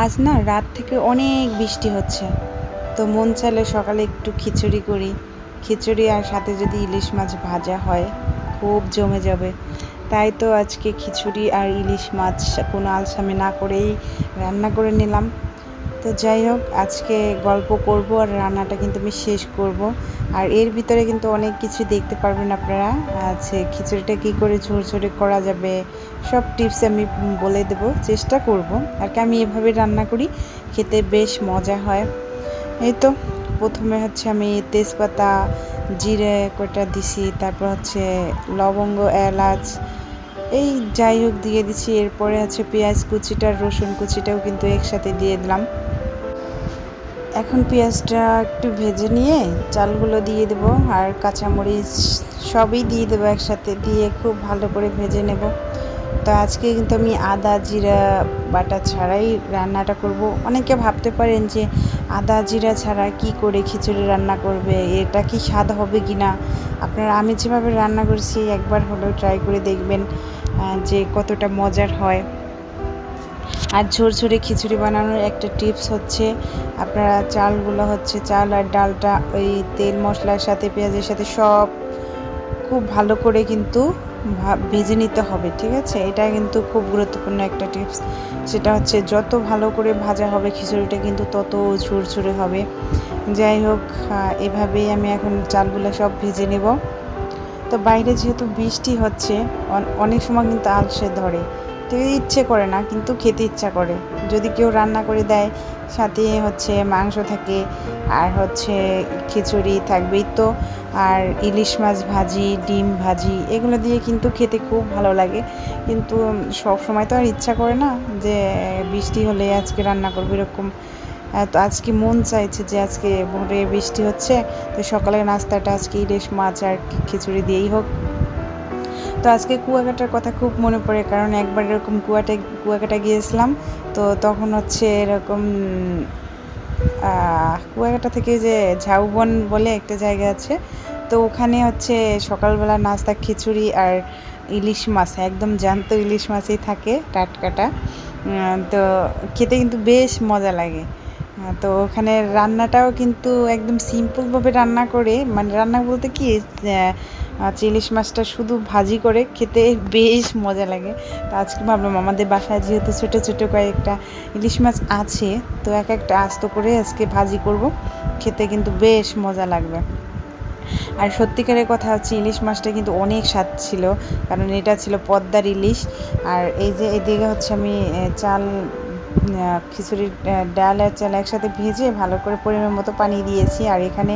আজ না রাত থেকে অনেক বৃষ্টি হচ্ছে, তো মন চাইলে সকালে একটু খিচুড়ি করি। খিচুড়ি আর সাথে যদি ইলিশ মাছ ভাজা হয় খুব জমে যাবে। তাই তো আজকে খিচুড়ি আর ইলিশ মাছ কোনো আলসামি না করেই রান্না করে নিলাম। তো যাই হোক, আজকে গল্প করব আর রান্নাটা কিন্তু আমি শেষ করব। আর এর ভিতরে কিন্তু অনেক কিছু দেখতে পারবেন আপনারা। আছে খিচুড়িটা কী করে ঝরঝরে করা যাবে, সব টিপস আমি বলে দেব, চেষ্টা করব। আর কি আমি এভাবে রান্না করি, খেতে বেশ মজা হয়। এই তো প্রথমে হচ্ছে আমি তেজপাতা, জিরে কয়টা দিছি, তারপর হচ্ছে লবঙ্গ, এলাচ, এই যাই হোক দিয়ে দিছি। এরপরে হচ্ছে পেঁয়াজ কুচিটা, রসুন কুচিটাও কিন্তু একসাথে দিয়ে দিলাম। এখন পেঁয়াজটা একটু ভেজে নিয়ে চালগুলো দিয়ে দেব আর কাঁচামরিচ সবই দিয়ে দেবো একসাথে, দিয়ে খুব ভালো করে ভেজে নেব। তো আজকে কিন্তু আমি আদা জিরা বাটা ছাড়াই রান্নাটা করব। অনেকে ভাবতে পারেন যে আদা জিরা ছাড়া কি করে খিচুড়ি রান্না করবে, এটা কি স্বাদ হবে কি না। আপনারা আমি যেভাবে রান্না করছি একবার হলেও ট্রাই করে দেখবেন যে কতটা মজার হয়। আর ঝরঝরে খিচুড়ি বানানোর একটা টিপস হচ্ছে, আপনারা চালগুলো হচ্ছে চাল আর ডালটা ওই তেল মশলার সাথে পেঁয়াজের সাথে সব খুব ভালো করে কিন্তু ভেজে নিতে হবে, ঠিক আছে। এটা কিন্তু খুব গুরুত্বপূর্ণ একটা টিপস। সেটা হচ্ছে যত ভালো করে ভাজা হবে খিচুড়িটা কিন্তু তত ঝুরঝুরে হবে। যাই হোক, এভাবেই আমি এখন চালগুলো সব ভেজে নেব। তো বাইরে যেহেতু বৃষ্টি হচ্ছে, অনেক সময় কিন্তু আলসে ধরে, তো ইচ্ছে করে না কিন্তু খেতে ইচ্ছা করে। যদি কেউ রান্না করে দেয়, সাথে হচ্ছে মাংস থাকে আর হচ্ছে খিচুড়ি থাকবেই তো, আর ইলিশ মাছ ভাজি, ডিম ভাজি, এগুলো দিয়ে কিন্তু খেতে খুব ভালো লাগে। কিন্তু সব সময় তো আর ইচ্ছা করে না যে বৃষ্টি হলে আজকে রান্না করবো এরকম। তো আজকে মন চাইছে যে আজকে ভোরে বৃষ্টি হচ্ছে, তো সকালের নাস্তাটা আজকে ইলিশ মাছ আর খিচুড়ি দিয়েই হোক। তো আজকে কুয়াকাটার কথা খুব মনে পড়ে, কারণ একবার এরকম কুয়াকাটা গিয়েছিলাম। তো তখন হচ্ছে এরকম কুয়াকাটা থেকে যে ঝাউবন বলে একটা জায়গা আছে, তো ওখানে হচ্ছে সকালবেলা নাস্তা খিচুড়ি আর ইলিশ মাছ, একদম জ্যান্ত ইলিশ মাছই থাকে টাটকাটা। তো খেতে কিন্তু বেশ মজা লাগে। তো ওখানে রান্নাটাও কিন্তু একদম সিম্পলভাবে রান্না করে, মানে রান্না বলতে কি, ইলিশ মাছটা শুধু ভাজি করে খেতে বেশ মজা লাগে। তো আজকে ভাবলাম আমাদের বাসায় যেহেতু ছোটো ছোটো কয়েকটা ইলিশ মাছ আছে, তো এক একটা আস্ত করে আজকে ভাজি করব, খেতে কিন্তু বেশ মজা লাগবে। আর সত্যিকারের কথা হচ্ছে ইলিশ মাছটা কিন্তু অনেক স্বাদ ছিল, কারণ এটা ছিল পদ্মার ইলিশ। আর এই যে এদিকে হচ্ছে আমি চাল, খিচুড়ির ডাল আর চাল একসাথে ভেজে ভালো করে পরিমাণ মতো পানি দিয়েছি। আর এখানে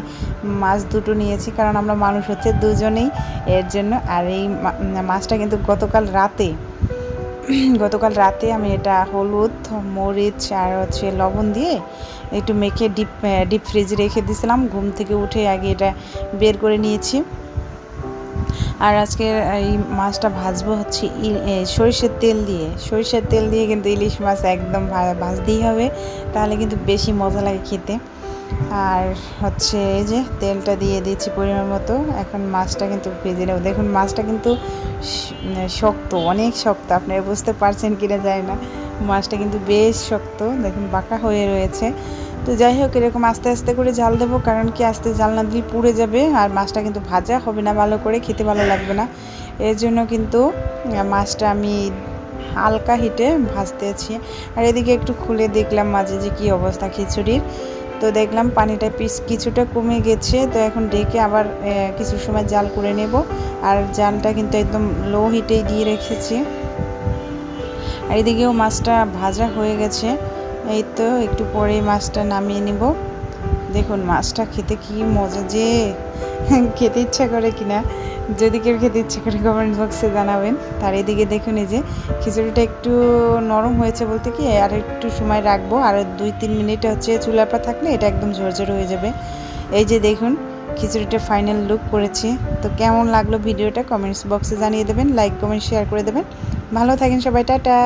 মাছ দুটো নিয়েছি, কারণ আমরা মানুষ হচ্ছে দুজনেই, এর জন্য। আর এই মাছটা কিন্তু গতকাল রাতে আমি এটা হলুদ, মরিচ আর হচ্ছে লবণ দিয়ে একটু মেখে ডিপ ফ্রিজে রেখে দিয়েছিলাম। ঘুম থেকে উঠে আগে এটা বের করে নিয়েছি। আর আজকে এই মাছটা ভাজবো হচ্ছে সরিষার তেল দিয়ে কিন্তু ইলিশ মাছ একদম ভাজতেই হবে, তাহলে কিন্তু বেশি মজা লাগে খেতে। আর হচ্ছে এই যে তেলটা দিয়ে দিচ্ছি পরিমাণ মতো। এখন মাছটা কিন্তু ভেজে নেব। দেখুন মাছটা কিন্তু শক্ত, অনেক শক্ত, আপনারা বুঝতে পারছেন কিনা যায় না। মাছটা কিন্তু বেশ শক্ত, দেখুন বাঁকা হয়ে রয়েছে। তো যাই হোক, এরকম আস্তে আস্তে করে জাল দেবো, কারণ কি আস্তে জাল না দিলে পুড়ে যাবে, আর মাছটা কিন্তু ভাজা হবে না ভালো করে, খেতে ভালো লাগবে না। এর জন্য কিন্তু মাছটা আমি হালকা হিটে ভাজতেছি। আর এদিকে একটু খুলে দেখলাম মাঝে যে কী অবস্থা খিচুড়ির। তো দেখলাম পানিটা কিছুটা কমে গেছে। তো এখন ঢেকে আবার কিছু সময় জাল করে নেব। আর জালটা কিন্তু একদম লো হিটেই দিয়ে রেখেছি। আর এদিকেও মাছটা ভাজা হয়ে গেছে। এই তো একটু পরে মাছটা নামিয়ে নিব। দেখুন মাছটা খেতে কি মজা, যে খেতে ইচ্ছা করে কিনা, যদি কেউ খেতে ইচ্ছা করে কমেন্ট বক্সে জানাবেন। তার এদিকে দেখুন এই যে খিচুড়িটা একটু নরম হয়েছে, বলতে কি আর একটু সময় রাখবো, আর 2-3 মিনিট হচ্ছে চুলার পর থাকলে এটা একদম ঝরঝরে হয়ে যাবে। এই যে দেখুন খিচুড়িটা ফাইনাল লুক করেছি। তো কেমন লাগলো ভিডিওটা কমেন্টস বক্সে জানিয়ে দেবেন, লাইক কমেন্ট শেয়ার করে দেবেন। ভালো থাকেন সবাই, টাটা।